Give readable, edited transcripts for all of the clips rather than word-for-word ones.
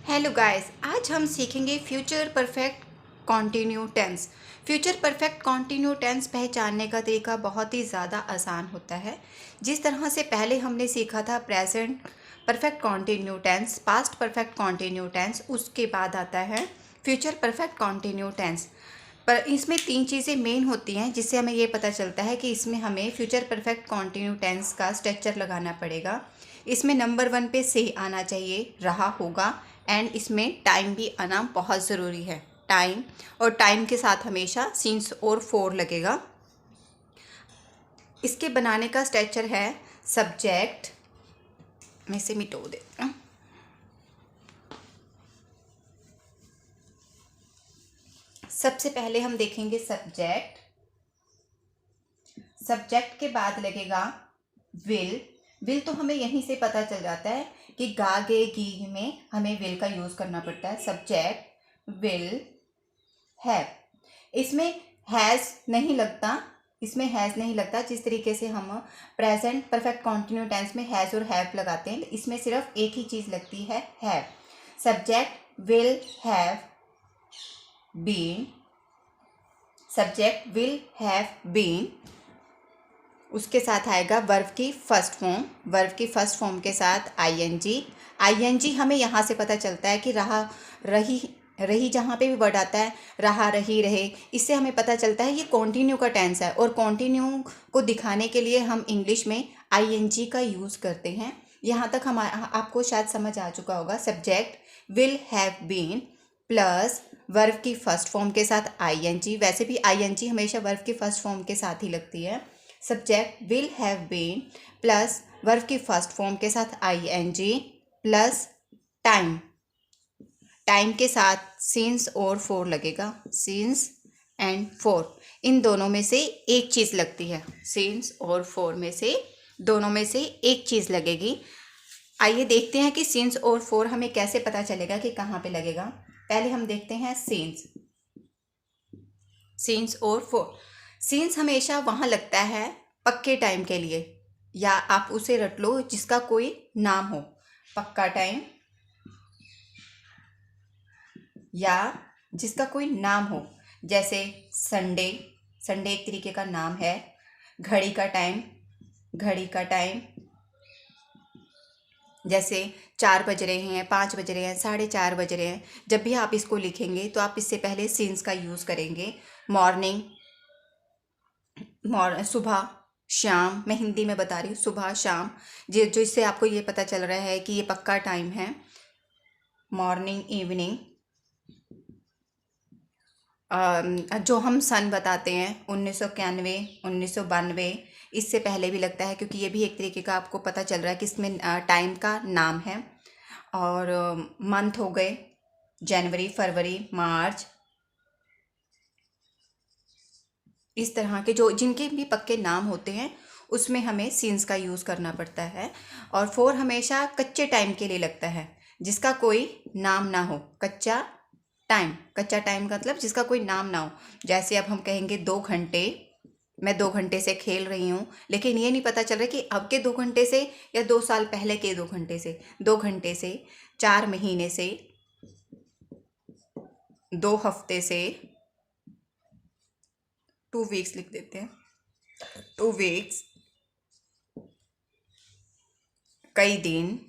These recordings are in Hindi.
हेलो गाइस, आज हम सीखेंगे future perfect continuous tense. Future perfect continuous tense पहचानने का तरीका बहुत ही ज़्यादा आसान होता है। जिस तरह से पहले हमने सीखा था present perfect continuous tense, past perfect continuous tense, उसके बाद आता है फ्यूचर परफेक्ट कॉन्टिन्यू टेंस। पर इसमें तीन चीज़ें मेन होती हैं जिससे हमें ये पता चलता है कि इसमें हमें फ्यूचर परफेक्ट कॉन्टिन्यू टेंस का स्ट्रक्चर लगाना पड़ेगा। इसमें नंबर 1 पे से आना चाहिए, रहा होगा, एंड इसमें टाइम भी आना बहुत ज़रूरी है। टाइम, और टाइम के साथ हमेशा सिंस और फोर लगेगा। इसके बनाने का स्ट्रक्चर है सब्जेक्ट। मैं इसे मिटो देती हूँ। सबसे पहले हम देखेंगे सब्जेक्ट। सब्जेक्ट के बाद लगेगा विल। विल तो हमें यहीं से पता चल जाता है कि गा गे गी में हमें विल का यूज़ करना पड़ता है। Subject will have. इसमें हैज़ नहीं लगता, इसमें हैज़ नहीं लगता। जिस तरीके से हम प्रेजेंट परफेक्ट कॉन्टिन्यू टेंस में हैज़ और हैव लगाते हैं, इसमें सिर्फ एक ही चीज़ लगती है, have. Subject will have been. Subject will have been. उसके साथ आएगा वर्ब की फर्स्ट फॉर्म। वर्ब की फर्स्ट फॉर्म के साथ आईएनजी। आईएनजी हमें यहाँ से पता चलता है कि रहा, रही, रही जहाँ पे भी वर्ड आता है, रहा, रही, रहे, इससे हमें पता चलता है ये कॉन्टिन्यू का टेंस है। और कॉन्टिन्यू को दिखाने के लिए हम इंग्लिश में आईएनजी का यूज़ करते हैं। यहाँ तक हम आपको शायद समझ आ चुका होगा। Subject will have been plus verb की फर्स्ट फॉर्म के साथ आईएनजी। वैसे भी आईएनजी हमेशा वर्ब की फर्स्ट फॉर्म के साथ ही लगती है। Subject will have been plus verb की फर्स्ट फॉर्म के साथ आईएनजी प्लस टाइम। टाइम के साथ सिंस और फोर लगेगा। सिंस एंड फोर, इन दोनों में से एक चीज़ लगती है। सिंस और फोर में से दोनों में से एक चीज़ लगेगी। आइए देखते हैं कि सिंस और फोर हमें कैसे पता चलेगा कि कहाँ पे लगेगा। पहले हम देखते हैं सिंस। सिंस और फोर। सिंस हमेशा वहाँ लगता है पक्के टाइम के लिए, या आप उसे रट लो जिसका कोई नाम हो। पक्का टाइम या जिसका कोई नाम हो, जैसे संडे। संडे एक तरीके का नाम है। घड़ी का टाइम, घड़ी का टाइम, जैसे 4 बज रहे हैं, 5 बज रहे हैं, 4:30 बज रहे हैं। जब भी आप इसको लिखेंगे तो आप इससे पहले सिंस का यूज़ करेंगे। मॉर्निंग, सुबह, शाम। मैं हिंदी में बता रही हूँ, सुबह, शाम, जो इससे आपको ये पता चल रहा है कि ये पक्का टाइम है। Morning, evening. जो हम सन बताते हैं 1991, 1992, इससे पहले भी लगता है, क्योंकि ये भी एक तरीके का आपको पता चल रहा है कि इसमें टाइम का नाम है। और मंथ हो गए जनवरी, फरवरी, मार्च। इस तरह के जो जिनके भी पक्के नाम होते हैं उसमें हमें सिंस का यूज़ करना पड़ता है। और फोर हमेशा कच्चे टाइम के लिए लगता है, जिसका कोई नाम ना हो। कच्चा टाइम, कच्चा टाइम का मतलब जिसका कोई नाम ना हो। जैसे अब हम कहेंगे 2 घंटे, मैं 2 घंटे से खेल रही हूँ, लेकिन ये नहीं पता चल रहा कि अब के 2 घंटे से या 2 साल पहले के 2 घंटे से, 2 घंटे से, 4 महीने से, 2 हफ्ते से, 2 वीक्स लिख देते हैं, 2 वीक्स, कई दिन।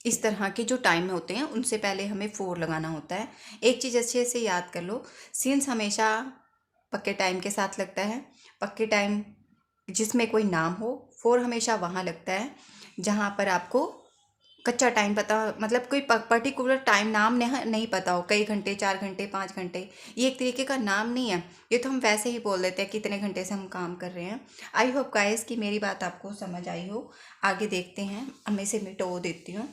इस तरह के जो टाइम होते हैं उनसे पहले हमें फोर लगाना होता है। एक चीज़ अच्छे से याद कर लो, सिंस हमेशा पक्के टाइम के साथ लगता है। पक्के टाइम जिसमें कोई नाम हो। फोर हमेशा वहाँ लगता है जहाँ पर आपको कच्चा टाइम पता, मतलब कोई पर्टिकुलर टाइम नाम नहीं पता हो। कई घंटे, 4 घंटे, 5 घंटे, ये एक तरीके का नाम नहीं है। ये तो हम वैसे ही बोल देते हैं कि इतने घंटे से हम काम कर रहे हैं। आई होप गाइस कि मेरी बात आपको समझ आई हो। आगे देखते हैं। अब मैं इसे मिटो देती हूँ।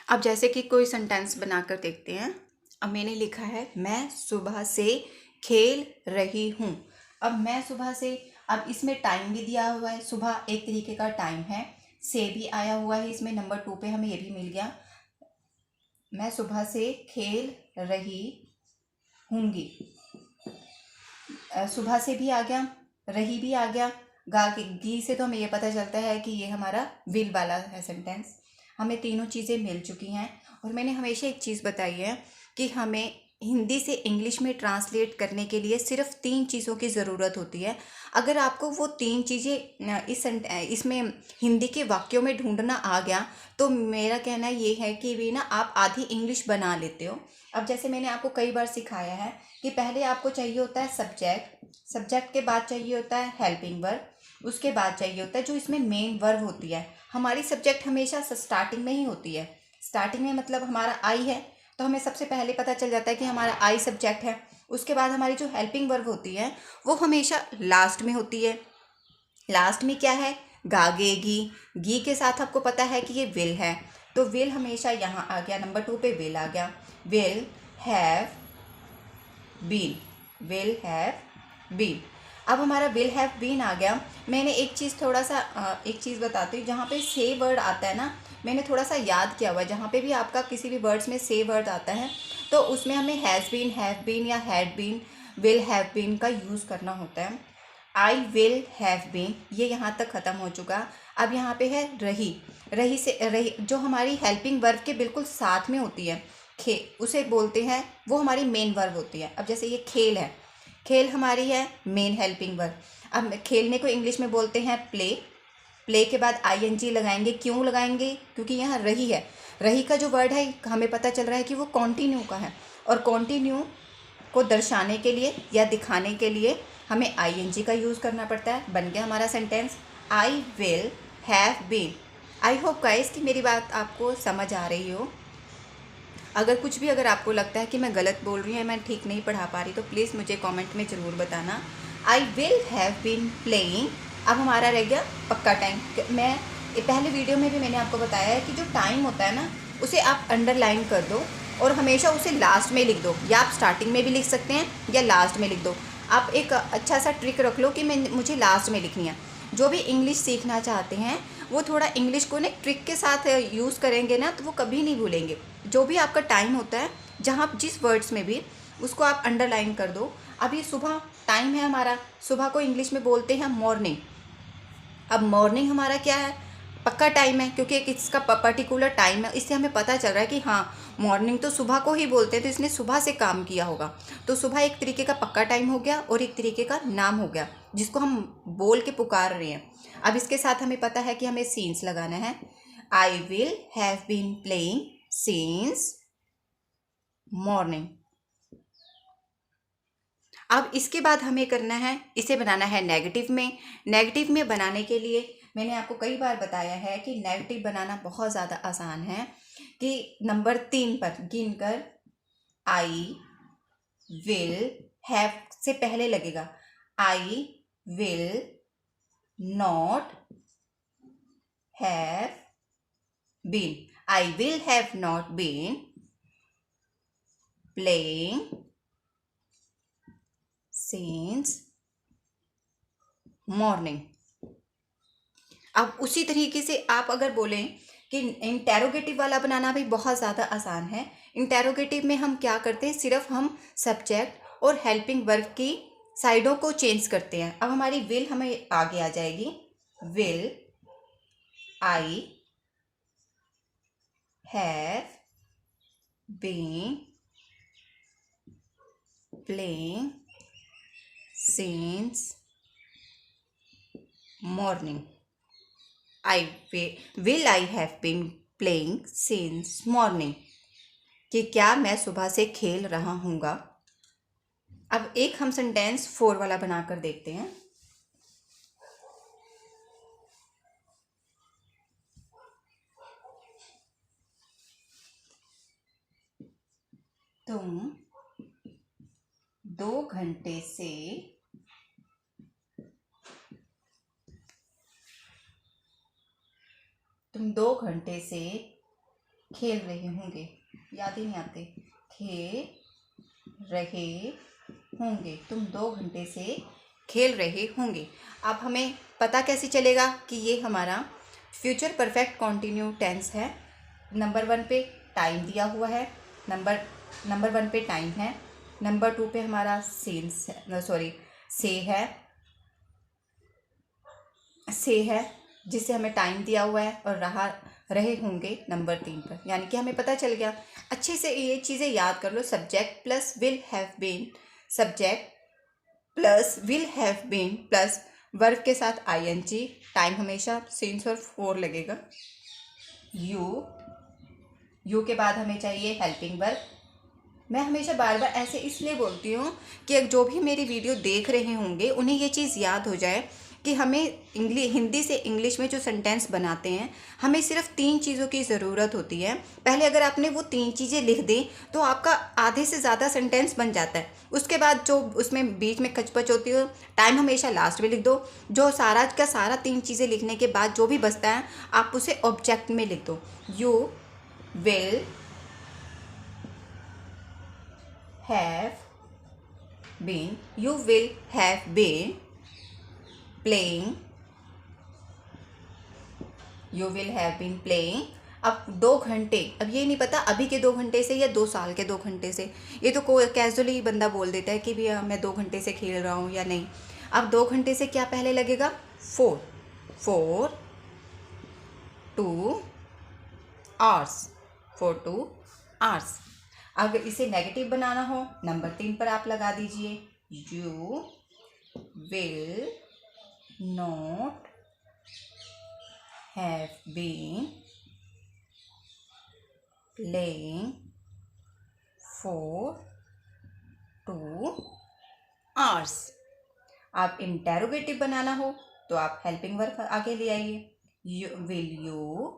अब जैसे कि कोई सेंटेंस बनाकर देखते हैं। अब मैंने लिखा है मैं सुबह से खेल रही हूँ। अब मैं सुबह से, अब इसमें टाइम भी दिया हुआ है, सुबह एक तरीके का टाइम है। से भी आया हुआ है इसमें, नंबर 2 पे हमें ये भी मिल गया। मैं सुबह से खेल रही हूँगी। सुबह से भी आ गया, रही भी आ गया, गा की गी से तो हमें ये पता चलता है कि ये हमारा विल वाला है सेंटेंस। हमें तीनों चीज़ें मिल चुकी हैं। और मैंने हमेशा एक चीज़ बताई है कि हमें हिंदी से इंग्लिश में ट्रांसलेट करने के लिए सिर्फ 3 चीज़ों की ज़रूरत होती है। अगर आपको वो 3 चीज़ें इसमें हिंदी के वाक्यों में ढूंढना आ गया तो मेरा कहना ये है कि भी ना आप आधी इंग्लिश बना लेते हो। अब जैसे मैंने आपको कई बार सिखाया है कि पहले आपको चाहिए होता है सब्जेक्ट, सब्जेक्ट के बाद चाहिए होता है हेल्पिंग वर्ब, उसके बाद चाहिए होता है जो इसमें मेन वर्ब होती है। हमारी सब्जेक्ट हमेशा स्टार्टिंग में ही होती है। स्टार्टिंग में मतलब हमारा आई है तो हमें सबसे पहले पता चल जाता है कि हमारा आई सब्जेक्ट है। उसके बाद हमारी जो हेल्पिंग वर्ब होती है वो हमेशा लास्ट में होती है। लास्ट में क्या है, गागेगी। गी के साथ आपको पता है कि ये विल है, तो विल हमेशा यहाँ आ गया, नंबर 2 पे विल आ गया। Will have been, will have been. अब हमारा विल हैव बीन आ गया। मैंने एक चीज़ बताती हूँ, जहाँ पे से वर्ड आता है ना, मैंने थोड़ा सा याद किया हुआ है। जहाँ पे भी आपका किसी भी वर्ड्स में से वर्ड आता है तो उसमें हमें हैज़ बीन, हैव बीन या had been, will have been का यूज़ करना होता है। आई विल हैव बीन, ये यहाँ तक ख़त्म हो चुका। अब यहाँ पे है रही। रही जो हमारी हेल्पिंग वर्ब के बिल्कुल साथ में होती है, उसे बोलते हैं, वो हमारी मेन वर्ब होती है। अब जैसे ये खेल है, खेल हमारी है मेन हेल्पिंग वर्ब। अब खेलने को इंग्लिश में बोलते हैं प्ले। प्ले के बाद आईएनजी लगाएंगे, क्यों लगाएंगे, क्योंकि यहाँ रही है। रही का जो वर्ड है हमें पता चल रहा है कि वो कॉन्टिन्यू का है, और कॉन्टिन्यू को दर्शाने के लिए या दिखाने के लिए हमें आईएनजी का यूज़ करना पड़ता है। बन गया हमारा sentence, I will have been. I hope guys कि मेरी बात आपको समझ आ रही हो। अगर आपको लगता है कि मैं गलत बोल रही हूँ या मैं ठीक नहीं पढ़ा पा रही तो प्लीज़ मुझे कमेंट में ज़रूर बताना। I will have been playing. अब हमारा रह गया पक्का टाइम। मैं पहले वीडियो में भी मैंने आपको बताया है कि जो टाइम होता है ना, उसे आप अंडरलाइन कर दो और हमेशा उसे लास्ट में लिख दो, या आप स्टार्टिंग में भी लिख सकते हैं या लास्ट में लिख दो। आप एक अच्छा सा ट्रिक रख लो कि मुझे लास्ट में लिखनी है। जो भी इंग्लिश सीखना चाहते हैं वो थोड़ा इंग्लिश को ना ट्रिक के साथ यूज़ करेंगे ना, तो वो कभी नहीं भूलेंगे। जो भी आपका टाइम होता है, जहाँ जिस वर्ड्स में भी, उसको आप अंडरलाइन कर दो। अभी सुबह टाइम है हमारा, सुबह को इंग्लिश में बोलते हैं मॉर्निंग। अब मॉर्निंग हमारा क्या है, पक्का टाइम है, क्योंकि एक इसका पर्टिकुलर टाइम है। इससे हमें पता चल रहा है कि हाँ मॉर्निंग तो सुबह को ही बोलते हैं, तो इसने सुबह से काम किया होगा। तो सुबह एक तरीके का पक्का टाइम हो गया और एक तरीके का नाम हो गया जिसको हम बोल के पुकार रहे हैं। अब इसके साथ हमें पता है कि हमें सीन्स लगाना है। I will have been playing since morning. अब इसके बाद हमें करना है, इसे बनाना है नेगेटिव में। नेगेटिव में बनाने के लिए मैंने आपको कई बार बताया है कि नेगेटिव बनाना बहुत ज़्यादा आसान है। कि नंबर 3 पर गिन कर आई विल हैव से पहले लगेगा I will not have been. I will have not been playing since morning. अब उसी तरीके से आप अगर बोलें कि इंटेरोगेटिव वाला बनाना भी बहुत ज़्यादा आसान है। इंटेरोगेटिव में हम क्या करते हैं, सिर्फ हम सब्जेक्ट और हेल्पिंग वर्ब की साइडों को चेंज करते हैं। अब हमारी विल हमें आगे आ जाएगी, will I have been playing since morning. Will I have been playing since morning, कि क्या मैं सुबह से खेल रहा हूँगा। अब एक हम सेंटेंस 4 वाला बनाकर देखते हैं। तुम 2 घंटे से खेल रहे होंगे, याद ही नहीं आते, खेल रहे होंगे, तुम 2 घंटे से खेल रहे होंगे। अब हमें पता कैसे चलेगा कि ये हमारा फ्यूचर परफेक्ट कॉन्टिन्यू टेंस है। नंबर 1 पे टाइम दिया हुआ है, नंबर 1 पे टाइम है, नंबर 2 पे हमारा से है, से है जिससे हमें टाइम दिया हुआ है और रहे होंगे नंबर 3 पर, यानी कि हमें पता चल गया। अच्छे से ये चीज़ें याद कर लो। Subject plus will have been, subject plus will have been plus verb के साथ आईएनजी, टाइम हमेशा सिंस और फोर लगेगा। यू के बाद हमें चाहिए हेल्पिंग वर्ब। मैं हमेशा बार बार ऐसे इसलिए बोलती हूँ कि जो भी मेरी वीडियो देख रहे होंगे उन्हें ये चीज़ याद हो जाए कि हमें हिंदी से इंग्लिश में जो सेंटेंस बनाते हैं, हमें सिर्फ 3 चीज़ों की ज़रूरत होती है। पहले अगर आपने वो 3 चीज़ें लिख दी तो आपका आधे से ज़्यादा सेंटेंस बन जाता है। उसके बाद जो उसमें बीच में कचपच होती है, टाइम हमेशा लास्ट में लिख दो। जो सारा का सारा 3 चीज़ें लिखने के बाद जो भी बचता है आप उसे ऑब्जेक्ट में लिख दो। You will have been, you will have been playing, you will have been playing। अब 2 घंटे, अब ये नहीं पता अभी के 2 घंटे से या 2 साल के 2 घंटे से, ये तो कोई कैजुअली बंदा बोल देता है कि भैया मैं 2 घंटे से खेल रहा हूँ या नहीं। अब 2 घंटे से क्या पहले लगेगा? 4 2 hours, 4 2 hours। अगर इसे नेगेटिव बनाना हो नंबर 3 पर आप लगा दीजिए, you will not have been playing for 2 hours। आप इंटेरोगेटिव बनाना हो तो आप हेल्पिंग वर्ब आगे ले आइए, will you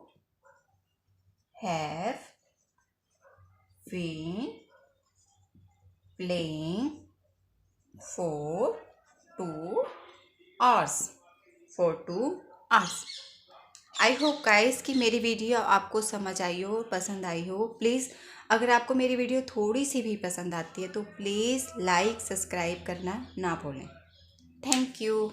have been playing for 2 hours, for 2 hours। I hope guys कि मेरी वीडियो आपको समझ आई हो, पसंद आई हो। प्लीज़ अगर आपको मेरी वीडियो थोड़ी सी भी पसंद आती है तो प्लीज़ लाइक सब्सक्राइब करना ना भूलें। Thank you.